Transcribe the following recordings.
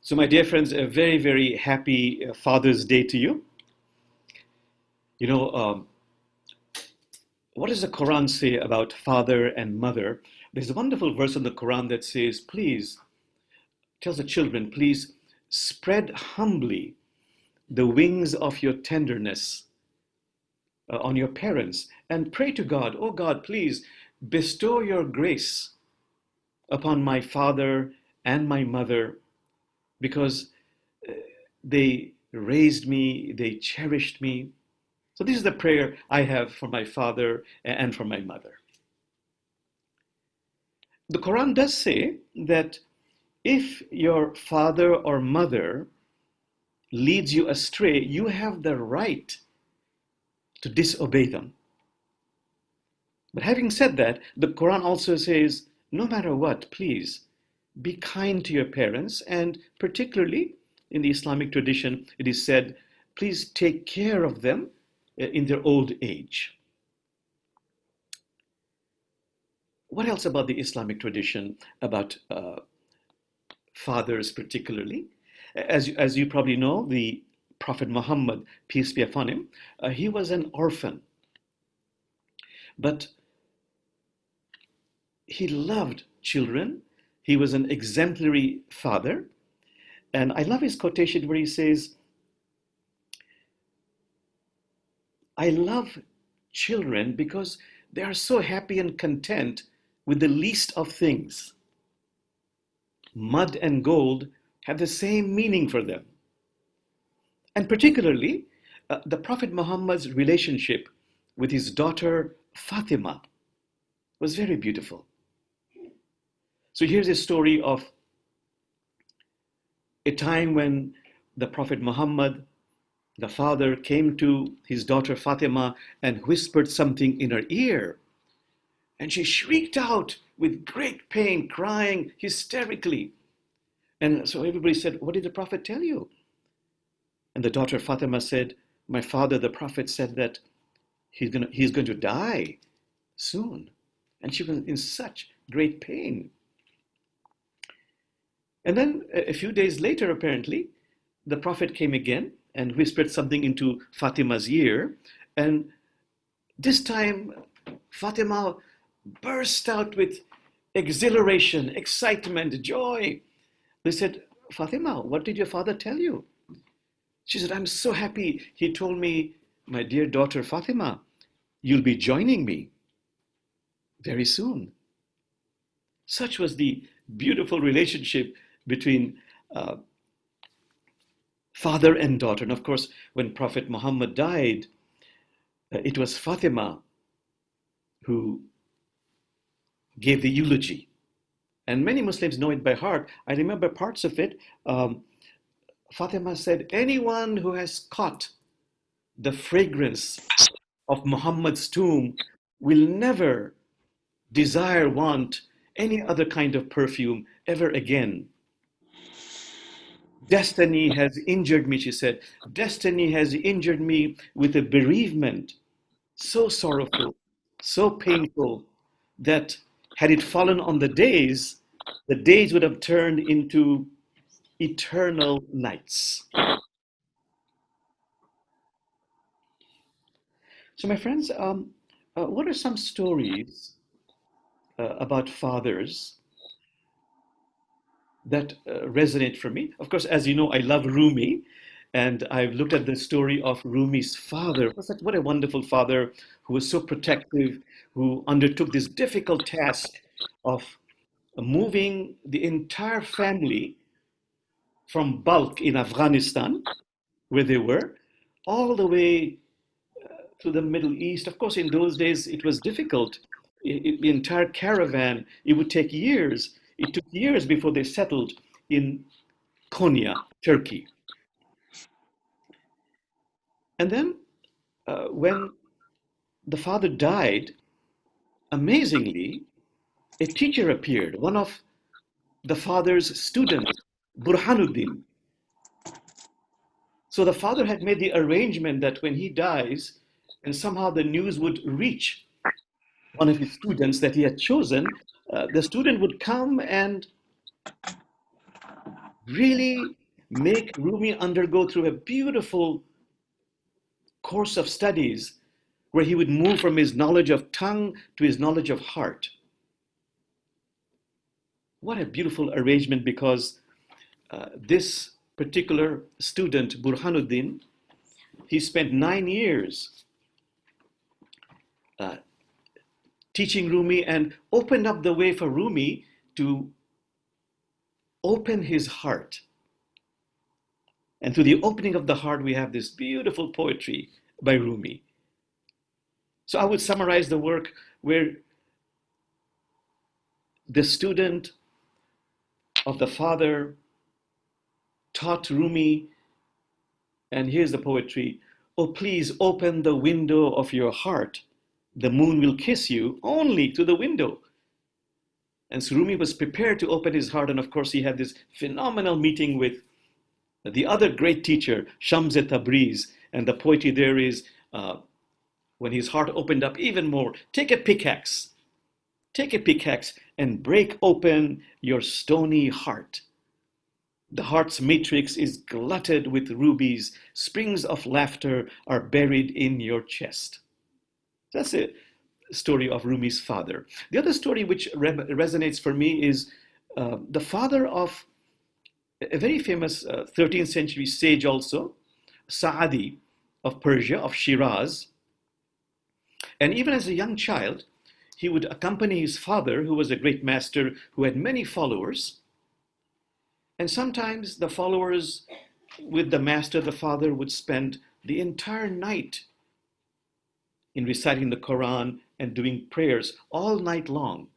So, my dear friends, a very, very happy Father's Day to you. You know, what does the Quran say about father and mother? There's a wonderful verse in the Quran that says, please, tells the children, please spread humbly the wings of your tenderness on your parents and pray to God, oh God, please bestow your grace upon my father and my mother because they raised me, they cherished me. So this is the prayer I have for my father and for my mother. The Quran does say that if your father or mother leads you astray, you have the right to disobey them. But having said that, the Quran also says, no matter what, please be kind to your parents, and particularly in the Islamic tradition, it is said, please take care of them in their old age. What else about the Islamic tradition about fathers particularly? As you probably know, the Prophet Muhammad, peace be upon him, he was an orphan, but he loved children. He was an exemplary father. And I love his quotation where he says, I love children because they are so happy and content with the least of things. Mud and gold have the same meaning for them. And particularly, the Prophet Muhammad's relationship with his daughter Fatima was very beautiful. So here's a story of a time when the Prophet Muhammad, the father, came to his daughter Fatima and whispered something in her ear. And she shrieked out with great pain, crying hysterically. And so everybody said, what did the Prophet tell you? And the daughter Fatima said, my father, the Prophet, said that he's going to die soon. And she was in such great pain. And then a few days later, apparently, the Prophet came again and whispered something into Fatima's ear. And this time, Fatima burst out with exhilaration, excitement, joy. They said, Fatima, what did your father tell you? She said, I'm so happy. He told me, my dear daughter Fatima, you'll be joining me very soon. Such was the beautiful relationship between father and daughter. And of course, when Prophet Muhammad died, it was Fatima who gave the eulogy. And many Muslims know it by heart. I remember parts of it. Fatima said, anyone who has caught the fragrance of Muhammad's tomb will never desire, want any other kind of perfume ever again. Destiny has injured me, she said. Destiny has injured me with a bereavement so sorrowful, so painful, that had it fallen on the days would have turned into eternal nights. So, my friends, what are some stories about fathers that resonate for me? Of course, as you know, I love Rumi, and I've looked at the story of Rumi's father. What a wonderful father who was so protective, who undertook this difficult task of moving the entire family from Balkh in Afghanistan, where they were, all the way to the Middle East. Of course, in those days, it was difficult. The entire caravan, it would take years. It took years before they settled in Konya, Turkey. And then when the father died, amazingly, a teacher appeared, one of the father's students, Burhanuddin. So the father had made the arrangement that when he dies, and somehow the news would reach one of his students that he had chosen, the student would come and really make Rumi undergo through a beautiful course of studies where he would move from his knowledge of tongue to his knowledge of heart. What a beautiful arrangement, because this particular student, Burhanuddin, he spent 9 years uh, teaching Rumi and opened up the way for Rumi to open his heart. And through the opening of the heart, we have this beautiful poetry by Rumi. So I would summarize the work where the student of the father taught Rumi, and here's the poetry: "Oh, please open the window of your heart. The moon will kiss you only through the window." And so Rumi was prepared to open his heart, and of course he had this phenomenal meeting with the other great teacher, Shams Tabriz, and the poetry there is when his heart opened up even more. Take a pickaxe and break open your stony heart. The heart's matrix is glutted with rubies. Springs of laughter are buried in your chest. That's a story of Rumi's father. The other story which resonates for me is the father of a very famous 13th century sage also, Saadi of Persia, of Shiraz. And even as a young child, he would accompany his father, who was a great master who had many followers. And sometimes the followers with the master, the father, would spend the entire night in reciting the Quran and doing prayers all night long.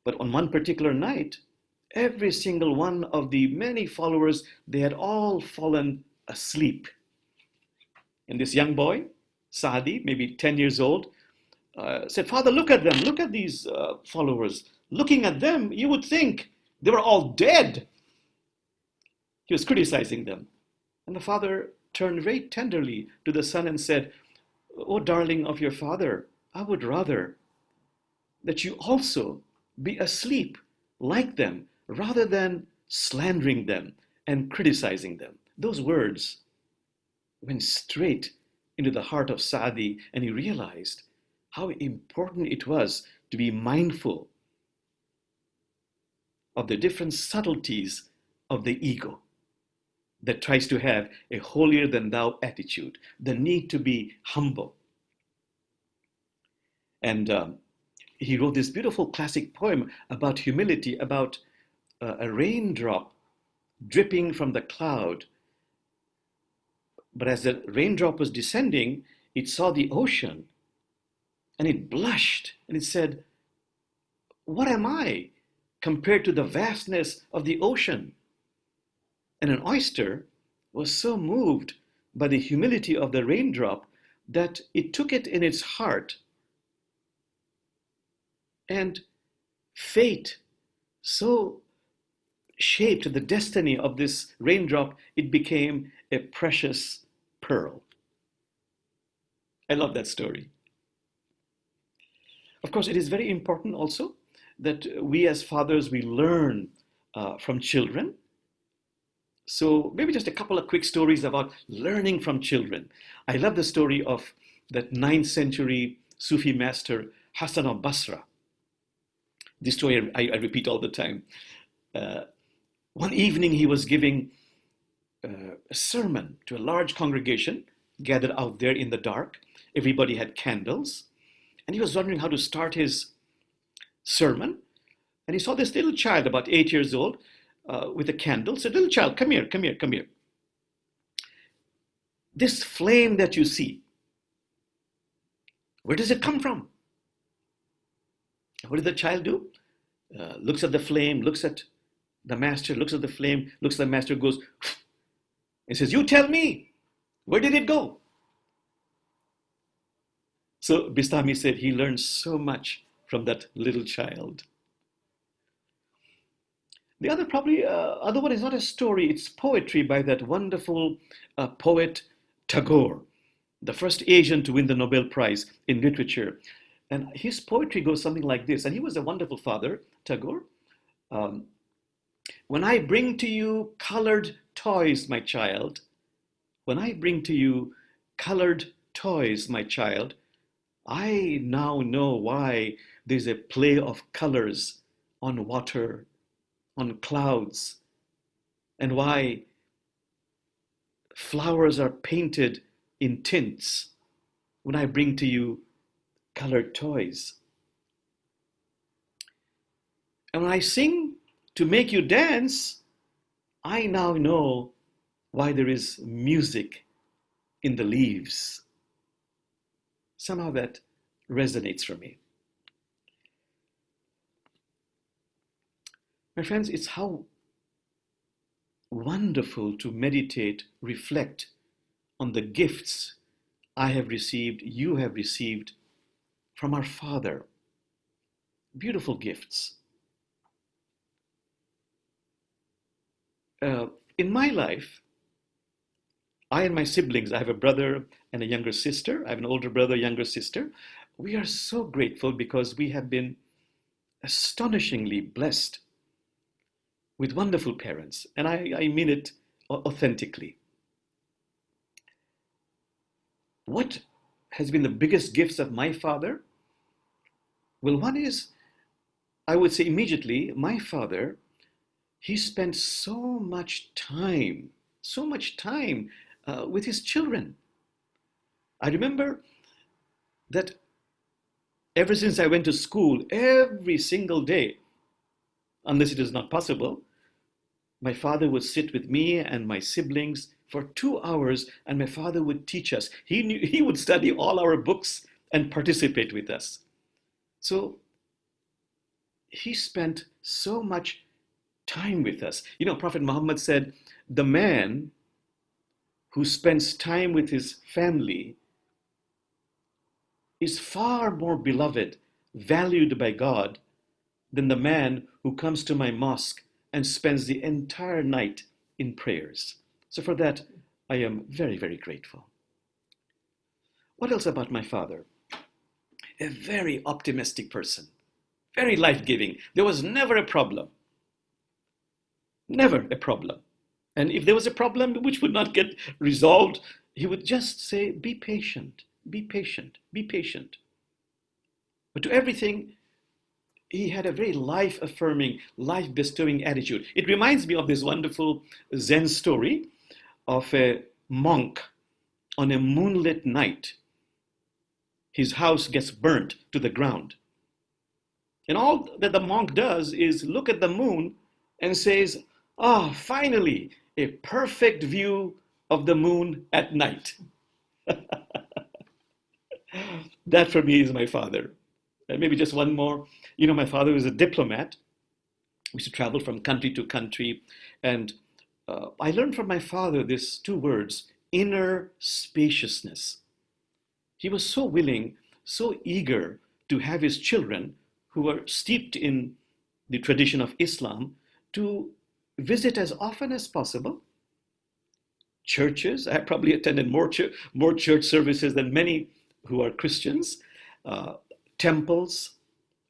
But on one particular night, every single one of the many followers, they had all fallen asleep. And this young boy, Saadi, maybe 10 years old, said, "Father, look at them. Look at these followers. Looking at them, you would think they were all dead." He was criticizing them. And the father turned very tenderly to the son and said, "Oh, darling of your father, I would rather that you also be asleep like them rather than slandering them and criticizing them." Those words went straight into the heart of Saadi, and he realized how important it was to be mindful of the different subtleties of the ego that tries to have a holier than thou attitude, the need to be humble. And he wrote this beautiful classic poem about humility, about a raindrop dripping from the cloud. But as the raindrop was descending, it saw the ocean and it blushed and it said, "What am I compared to the vastness of the ocean?" And an oyster was so moved by the humility of the raindrop that it took it in its heart, and fate so shaped the destiny of this raindrop, it became a precious pearl. I love that story. Of course, it is very important also that we as fathers, we learn from children. So maybe just a couple of quick stories about learning from children. I love the story of that 9th century Sufi master, Hassan of Basra. This story I repeat all the time. One evening he was giving a sermon to a large congregation gathered out there in the dark. Everybody had candles. And he was wondering how to start his sermon. And he saw this little child, about 8 years old, with a candle. Said, "Little child, come here, come here, come here. This flame that you see, where does it come from?" What did the child do? Looks at the flame, looks at the master, looks at the flame, looks at the master, goes, and says, "You tell me, where did it go?" So Bistami said he learned so much from that little child. The other other one is not a story, it's poetry by that wonderful poet Tagore, the first Asian to win the Nobel Prize in literature. And his poetry goes something like this. And he was a wonderful father, Tagore. Um, When I bring to you colored toys, my child, when I bring to you colored toys, my child, I now know why there's a play of colors on water, on clouds, and why flowers are painted in tints when I bring to you colored toys. And when I sing to make you dance, I now know why there is music in the leaves. Somehow that resonates for me. My friends, it's how wonderful to meditate, reflect on the gifts I have received, you have received from our Father. Beautiful gifts. In my life, I and my siblings, I have a brother and a younger sister. I have an older brother, younger sister. We are so grateful because we have been astonishingly blessed with wonderful parents. And I mean it authentically. What has been the biggest gifts of my father? Well, one is, I would say immediately, my father, he spent so much time with his children. I remember that ever since I went to school, every single day, unless it is not possible, my father would sit with me and my siblings for 2 hours, and my father would teach us. He would study all our books and participate with us. So he spent so much time with us. You know, Prophet Muhammad said, the man who spends time with his family is far more beloved, valued by God, than the man who comes to my mosque and spends the entire night in prayers. So for that, I am very, very grateful. What else about my father? A very optimistic person, very life-giving. There was never a problem. Never a problem. And if there was a problem which would not get resolved, he would just say, be patient, be patient, be patient. But to everything, he had a very life-affirming, life-bestowing attitude. It reminds me of this wonderful Zen story of a monk on a moonlit night. His house gets burnt to the ground. And all that the monk does is look at the moon and says, ah, finally, a perfect view of the moon at night. That for me is my father. And maybe just one more. You know, my father was a diplomat. We used to travel from country to country. And I learned from my father these two words, inner spaciousness. He was so willing, so eager to have his children, who were steeped in the tradition of Islam, to visit as often as possible churches. I probably attended more church services than many who are Christians, uh, temples,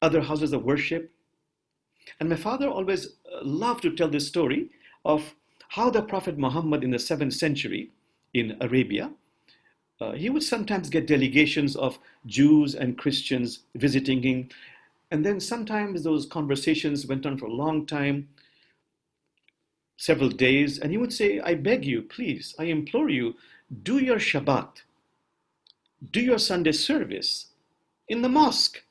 other houses of worship. And my father always loved to tell this story of how the Prophet Muhammad in the 7th century in Arabia, he would sometimes get delegations of Jews and Christians visiting him. And then sometimes those conversations went on for a long time, several days. And he would say, I beg you, please, I implore you, do your Shabbat, do your Sunday service in the mosque,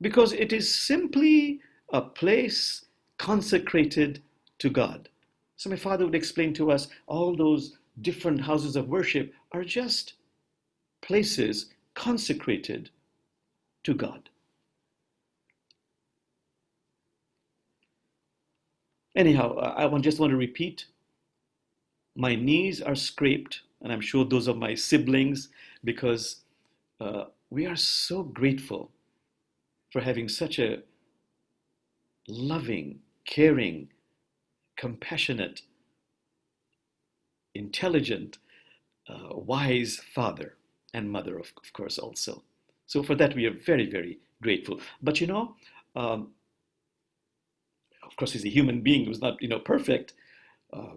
because it is simply a place consecrated to God. So my father would explain to us all those different houses of worship are just places consecrated to God. Anyhow, just want to repeat, my knees are scraped, and I'm sure those of my siblings, because we are so grateful for having such a loving, caring, compassionate, intelligent, wise father and mother, of course, also. So for that, we are very, very grateful. But you know, um, of course, he's a human being who's not, perfect. Uh,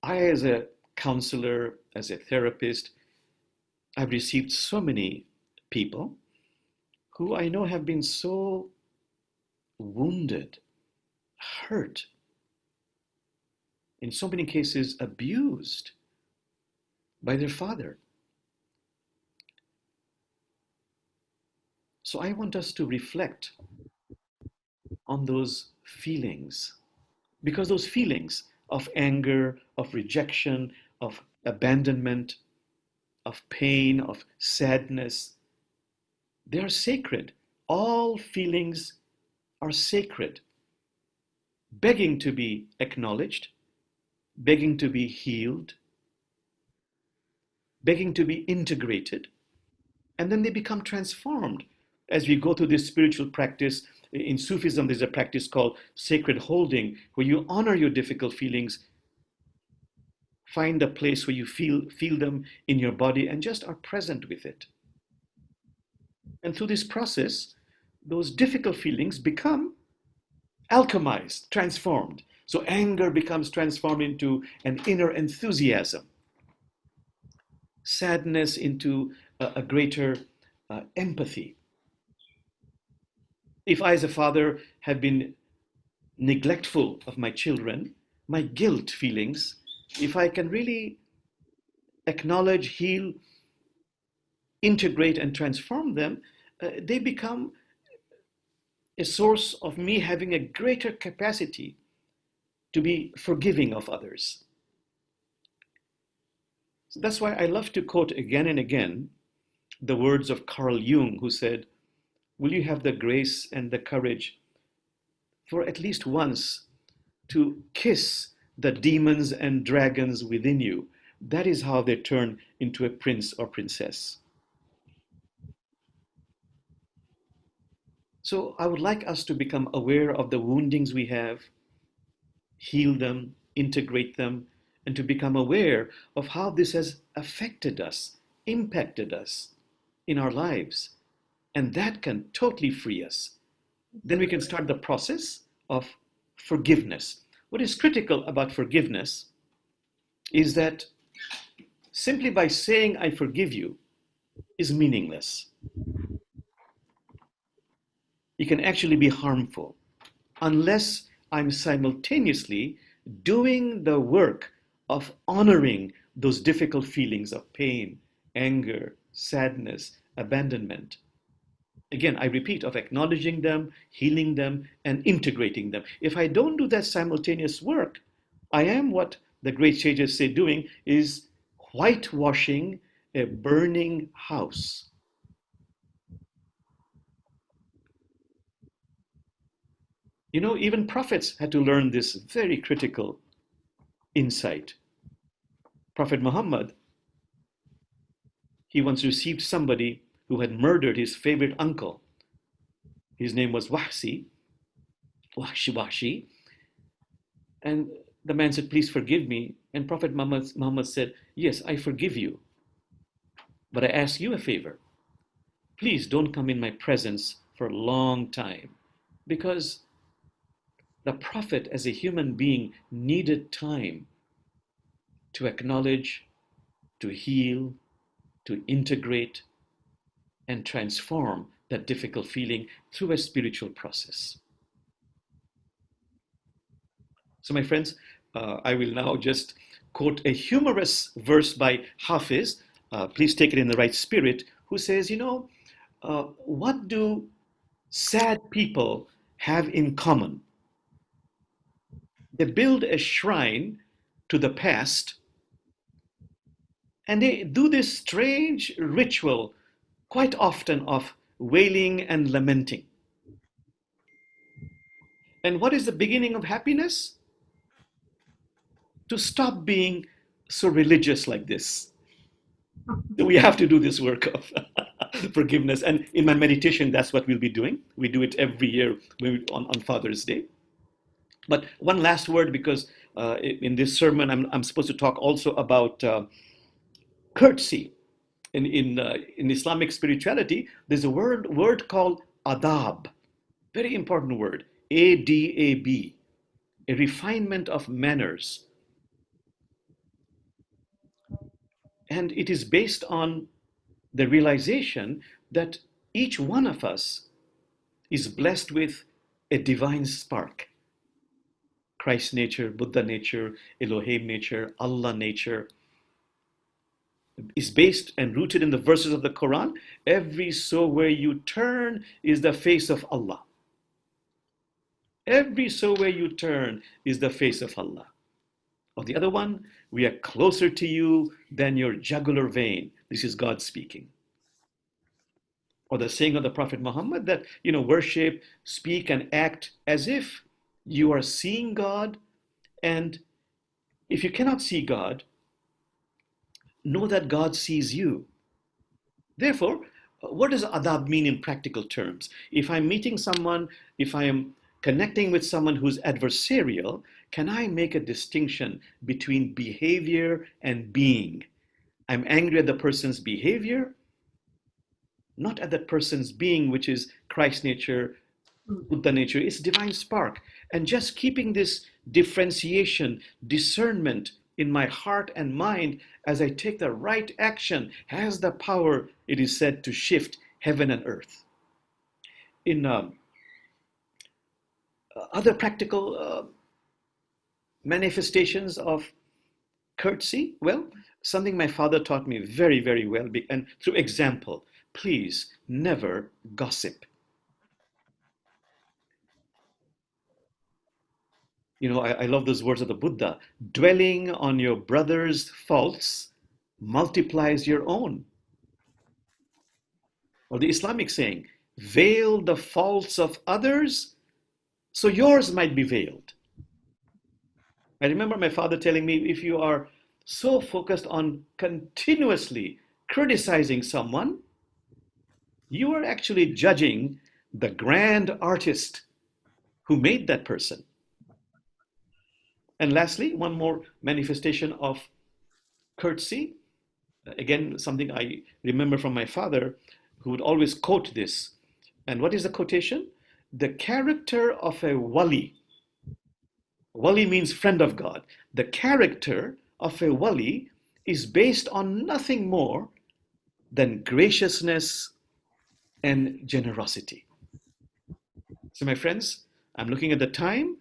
I, as a counselor, as a therapist, I've received so many people who I know have been so wounded, hurt, in so many cases abused by their father. So I want us to reflect on those feelings, because those feelings of anger, of rejection, of abandonment, of pain, of sadness, they are sacred. All feelings are sacred, begging to be acknowledged, begging to be healed, begging to be integrated, and then they become transformed as we go through this spiritual practice. In Sufism, there's a practice called sacred holding, where you honor your difficult feelings, find a place where you feel them in your body, and just are present with it. And through this process, those difficult feelings become alchemized, transformed. So anger becomes transformed into an inner enthusiasm, sadness into a greater empathy. If I, as a father, have been neglectful of my children, my guilt feelings, if I can really acknowledge, heal, integrate, and transform them, they become a source of me having a greater capacity to be forgiving of others. So that's why I love to quote again and again the words of Carl Jung, who said, "Will you have the grace and the courage for at least once to kiss the demons and dragons within you? That is how they turn into a prince or princess." So I would like us to become aware of the woundings we have, heal them, integrate them, and to become aware of how this has affected us, impacted us in our lives. And that can totally free us. Then we can start the process of forgiveness. What is critical about forgiveness is that simply by saying, "I forgive you," is meaningless. It can actually be harmful unless I'm simultaneously doing the work of honoring those difficult feelings of pain, anger, sadness, abandonment. Again, I repeat, of acknowledging them, healing them, and integrating them. If I don't do that simultaneous work, I am what the great sages say doing is whitewashing a burning house. Even prophets had to learn this very critical insight. Prophet Muhammad, he once received somebody who had murdered his favorite uncle. His name was Wahshi. And the man said, "Please forgive me." And Prophet Muhammad said, "Yes, I forgive you. But I ask you a favor. Please don't come in my presence for a long time." Because the Prophet, as a human being, needed time to acknowledge, to heal, to integrate, and transform that difficult feeling through a spiritual process. So, my friends, I will now just quote a humorous verse by Hafiz. Please take it in the right spirit, who says, what do sad people have in common? They build a shrine to the past, and they do this strange ritual quite often of wailing and lamenting. And what is the beginning of happiness? To stop being so religious like this. We have to do this work of forgiveness. And in my meditation, that's what we'll be doing. We do it every year on Father's Day. But one last word, because in this sermon, I'm supposed to talk also about courtesy. In Islamic spirituality, there's a word called adab, very important word. ADAB, a refinement of manners. And it is based on the realization that each one of us is blessed with a divine spark. Christ nature, Buddha nature, Elohim nature, Allah nature is based and rooted in the verses of the Quran. Every so where you turn is the face of Allah. Every so where you turn is the face of Allah. Or the other one, we are closer to you than your jugular vein. This is God speaking. Or the saying of the Prophet Muhammad that, worship, speak, and act as if you are seeing God. And if you cannot see God, know that God sees you. Therefore, what does adab mean in practical terms? If I'm meeting someone, if I am connecting with someone who's adversarial, can I make a distinction between behavior and being? I'm angry at the person's behavior, not at that person's being, which is Christ nature, Buddha nature, it's divine spark. And just keeping this differentiation, discernment in my heart and mind as I take the right action has the power, it is said, to shift heaven and earth. In other practical manifestations of courtesy, well, something my father taught me very, very well, and through example, please never gossip. I love those words of the Buddha. Dwelling on your brother's faults multiplies your own. Or the Islamic saying, veil the faults of others so yours might be veiled. I remember my father telling me, if you are so focused on continuously criticizing someone, you are actually judging the grand artist who made that person. And lastly, one more manifestation of courtesy. Again, something I remember from my father, who would always quote this. And what is the quotation? The character of a wali. Wali means friend of God. The character of a wali is based on nothing more than graciousness and generosity. So, my friends, I'm looking at the time.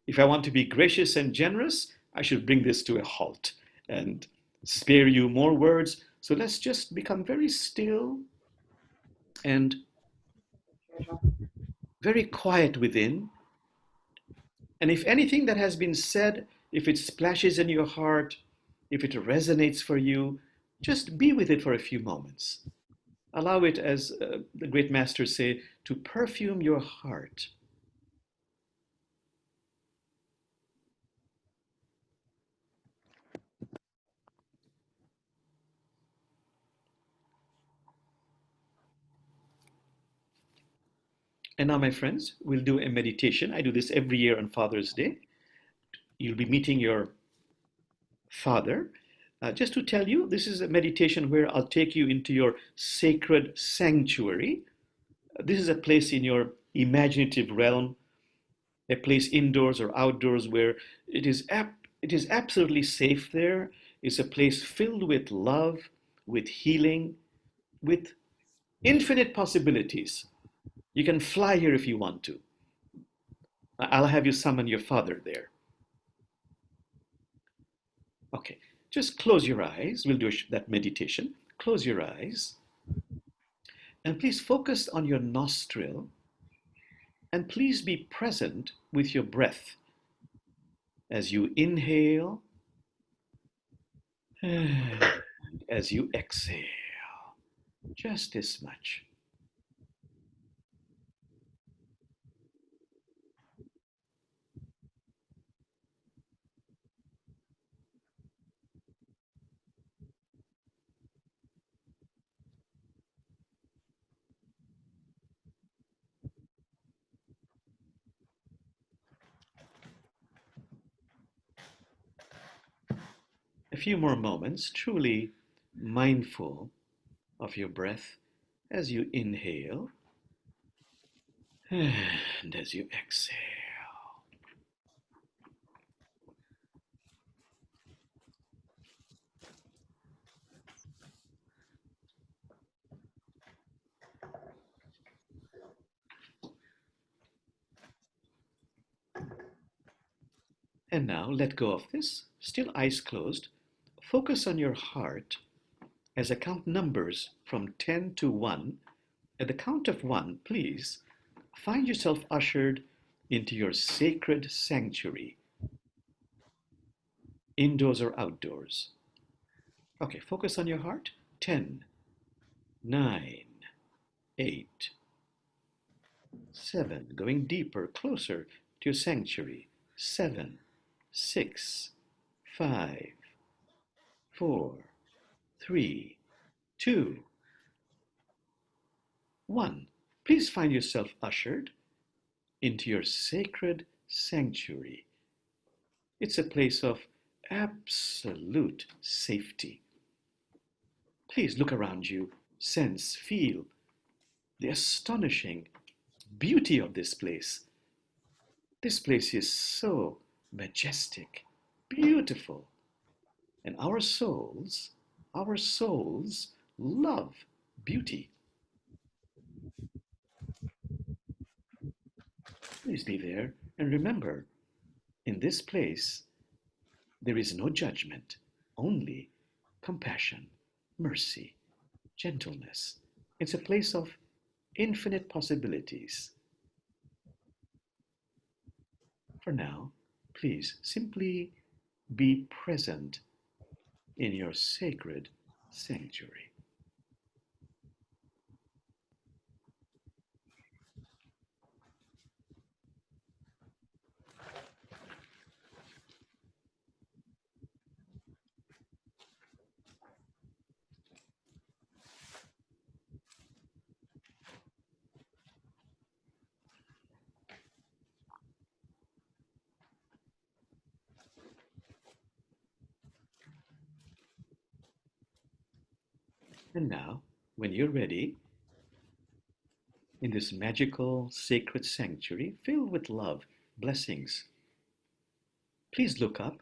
If I want to be gracious and generous, I should bring this to a halt and spare you more words. So let's just become very still and very quiet within. And if anything that has been said, if it splashes in your heart, if it resonates for you, just be with it for a few moments. Allow it, as the great masters say, to perfume your heart. And now, my friends, we'll do a meditation. I do this every year on Father's Day. You'll be meeting your father. Just to tell you, this is a meditation where I'll take you into your sacred sanctuary. This is a place in your imaginative realm, a place indoors or outdoors where it is absolutely safe there. It's a place filled with love, with healing, with infinite possibilities. You can fly here if you want to. I'll have you summon your father there. Okay, just close your eyes. We'll do that meditation. Close your eyes. And please focus on your nostril. And please be present with your breath as you inhale and as you exhale. Just this much. A few more moments, truly mindful of your breath as you inhale And as you exhale, and now let go of this, still eyes closed. Focus on your heart as I count numbers from 10 to 1. At the count of 1, please find yourself ushered into your sacred sanctuary, indoors or outdoors. Okay, focus on your heart. 10, 9, 8, 7, going deeper, closer to your sanctuary. 7, 6, 5, 4, 3, 2, 1. Please find yourself ushered into your sacred sanctuary. It's a place of absolute safety. Please look around you, sense, feel the astonishing beauty of this place. This place is so majestic, beautiful, and our souls love beauty. Please be there and remember, in this place, there is no judgment, only compassion, mercy, gentleness. It's a place of infinite possibilities. For now, please simply be present in your sacred sanctuary. And now, when you're ready, in this magical, sacred sanctuary filled with love, blessings, please look up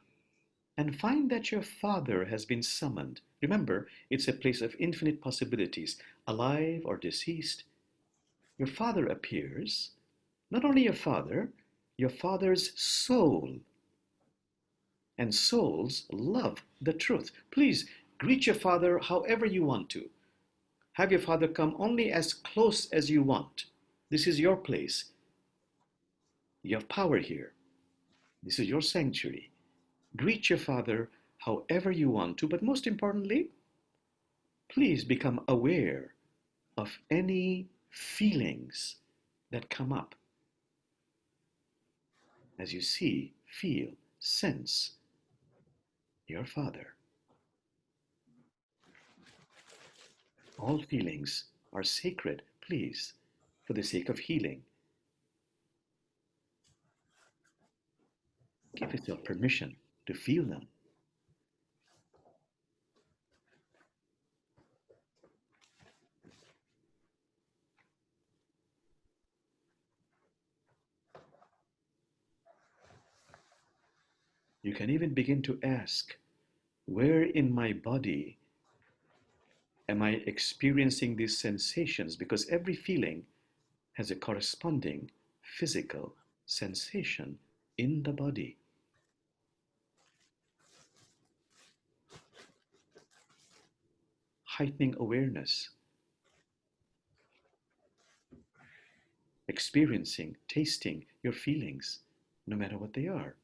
and find that your Father has been summoned. Remember, it's a place of infinite possibilities, alive or deceased. Your Father appears, not only your Father's soul. And souls love the truth. Please greet your Father however you want to. Have your Father come only as close as you want. This is your place. You have power here. This is your sanctuary. Greet your Father however you want to, but most importantly, please become aware of any feelings that come up as you see, feel, sense your Father. All feelings are sacred, please, for the sake of healing. Give yourself permission to feel them. You can even begin to ask, where in my body am I experiencing these sensations? Because every feeling has a corresponding physical sensation in the body. Heightening awareness, experiencing, tasting your feelings, no matter what they are.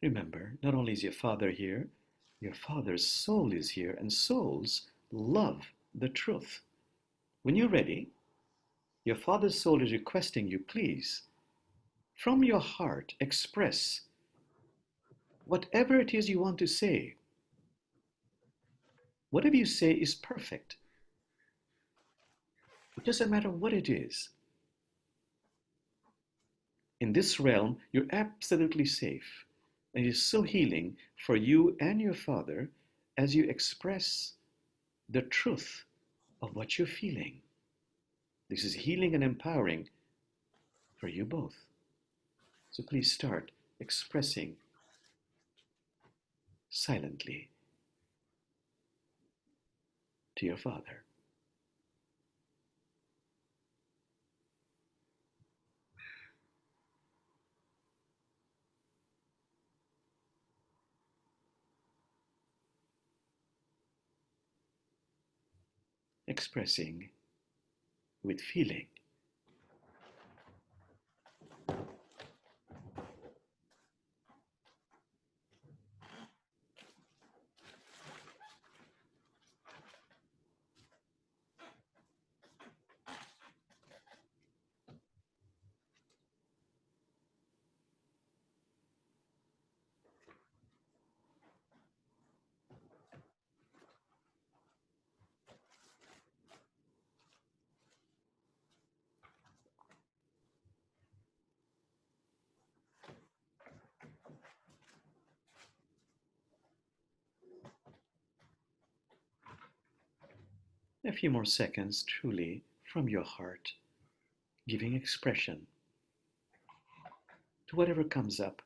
Remember, not only is your Father here, your Father's soul is here, and souls love the truth. When you're ready, your Father's soul is requesting you, please, from your heart, express whatever it is you want to say. Whatever you say is perfect. It doesn't matter what it is. In this realm, you're absolutely safe. And it is so healing for you and your Father as you express the truth of what you're feeling. This is healing and empowering for you both. So please start expressing silently to your Father. Expressing with feeling. A few more seconds truly from your heart, giving expression to whatever comes up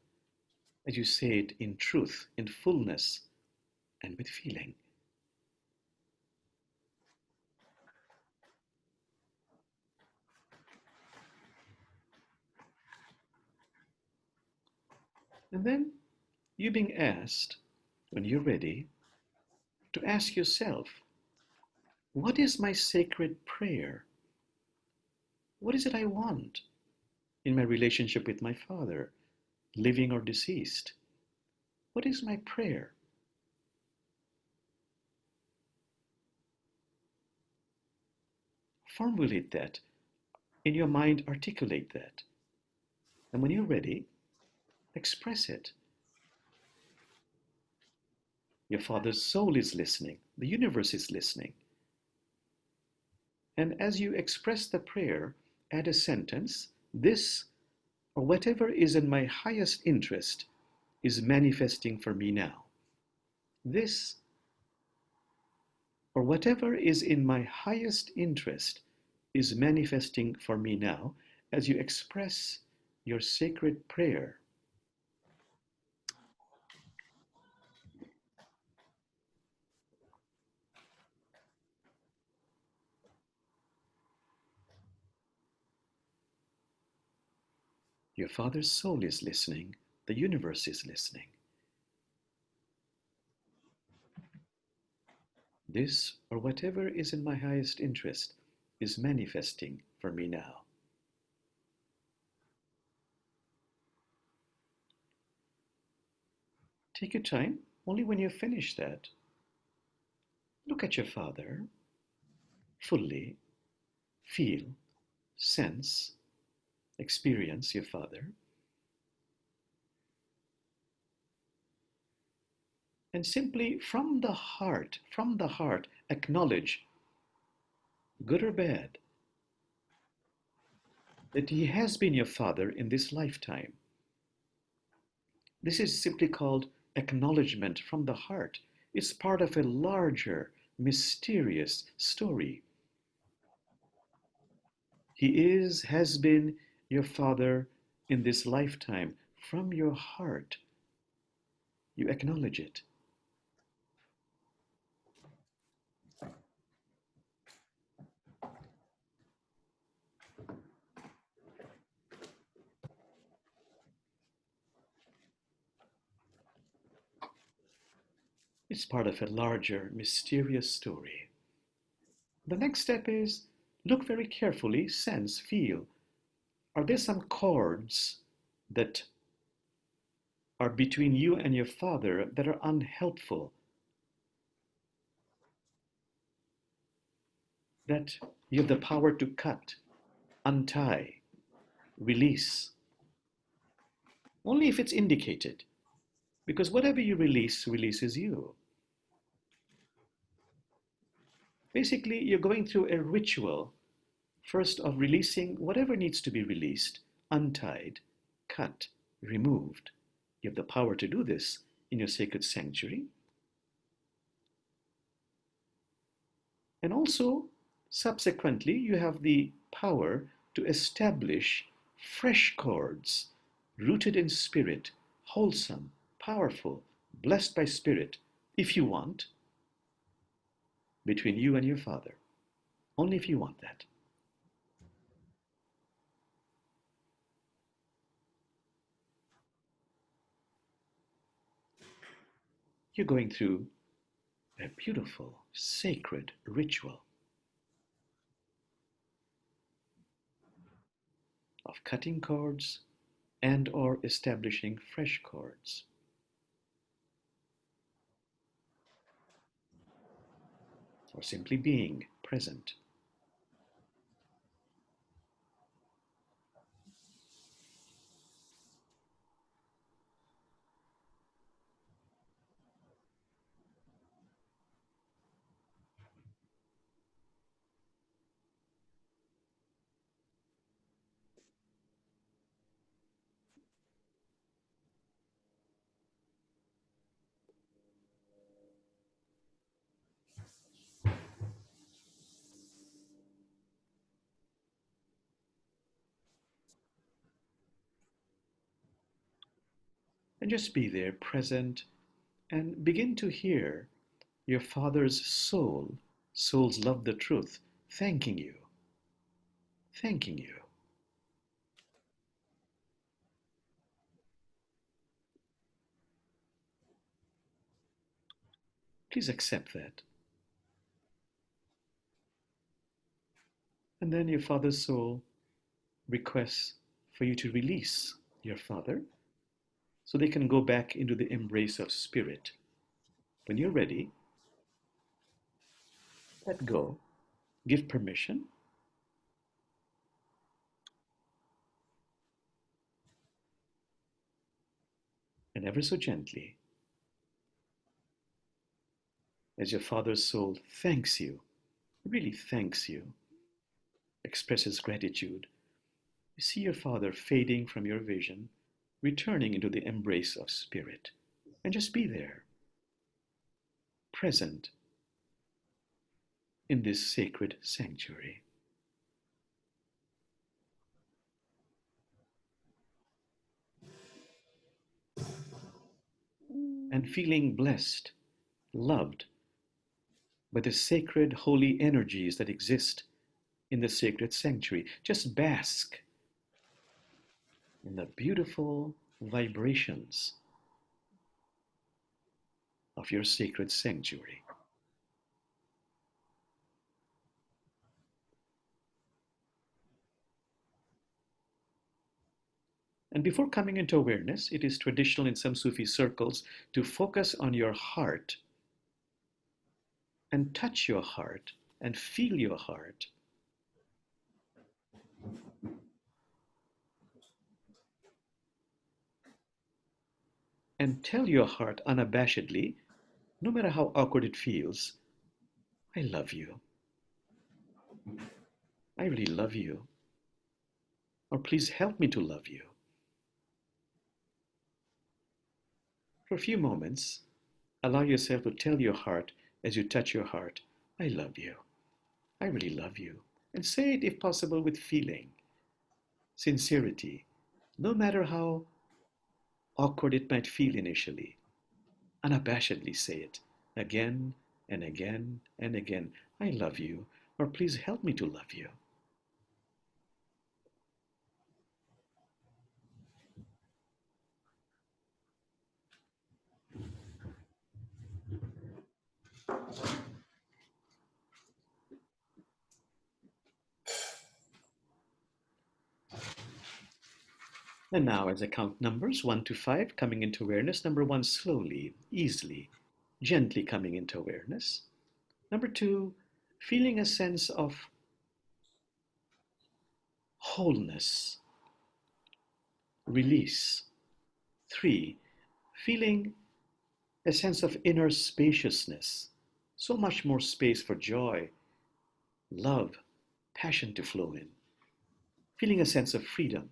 as you say it in truth, in fullness, and with feeling. And then you're being asked, when you're ready, to ask yourself, what is my sacred prayer? What is it I want in my relationship with my Father, living or deceased? What is my prayer? Formulate that. In your mind, articulate that. And when you're ready, express it. Your Father's soul is listening. The universe is listening. And as you express the prayer, add a sentence, this or whatever is in my highest interest is manifesting for me now. This or whatever is in my highest interest is manifesting for me now as you express your sacred prayer. Your Father's soul is listening. The universe is listening. This or whatever is in my highest interest is manifesting for me now. Take your time. Only when you finish that, look at your Father fully, feel, sense, experience your Father, and simply from the heart, acknowledge, good or bad, that He has been your Father in this lifetime. This is simply called acknowledgement from the heart. It's part of a larger, mysterious story. Has been your Father in this lifetime. From your heart, you acknowledge it. It's part of a larger, mysterious story. The next step is look very carefully, sense, feel. Are there some chords that are between you and your Father that are unhelpful, that you have the power to cut, untie, release? Only if it's indicated, because whatever you release releases you. Basically, you're going through a ritual, first of releasing whatever needs to be released, untied, cut, removed. You have the power to do this in your sacred sanctuary. And also, subsequently, you have the power to establish fresh chords rooted in spirit, wholesome, powerful, blessed by spirit, if you want, between you and your Father. Only if you want that. You're going through a beautiful, sacred ritual of cutting cords and or establishing fresh cords. Or simply being present. And just be there, present, and begin to hear your Father's soul. Souls love the truth, thanking you, thanking you. Please accept that. And then your Father's soul requests for you to release your Father so they can go back into the embrace of spirit. When you're ready, let go, give permission, and ever so gently, as your Father's soul thanks you, really thanks you, expresses gratitude, you see your Father fading from your vision, returning into the embrace of spirit. And just be there, present in this sacred sanctuary. And feeling blessed, loved by the sacred, holy energies that exist in the sacred sanctuary. Just bask in the beautiful vibrations of your sacred sanctuary. And before coming into awareness, it is traditional in some Sufi circles to focus on your heart and touch your heart and feel your heart and tell your heart unabashedly, no matter how awkward it feels, I love you. I really love you. Or please help me to love you. For a few moments, allow yourself to tell your heart as you touch your heart, I love you. I really love you. And say it, if possible, with feeling, sincerity, no matter how awkward it might feel initially. Unabashedly say it again and again and again. I love you, or please help me to love you. And now, as I count numbers 1 to 5, coming into awareness. Number 1, slowly, easily, gently coming into awareness. Number 2, feeling a sense of wholeness, release. 3, feeling a sense of inner spaciousness, so much more space for joy love, passion to flow in, feeling a sense of freedom,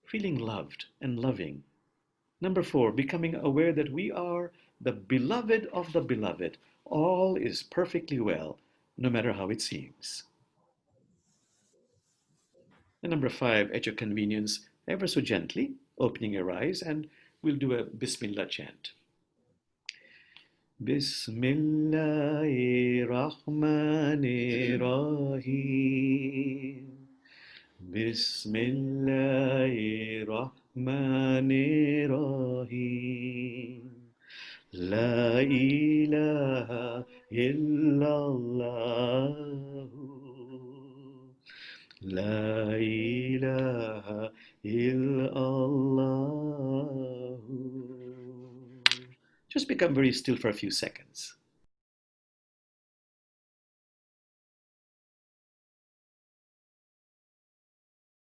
feeling loved and loving. Number four, becoming aware that we are the beloved of the beloved. All is perfectly well, no matter how it seems. And number five, at your convenience, ever so gently, opening your eyes, and we'll do a Bismillah chant. Bismillahirrahmanirrahim. Bismillahirrahmanirrahim. La ilaha illallah. La ilaha illallah. Just become very still for a few seconds.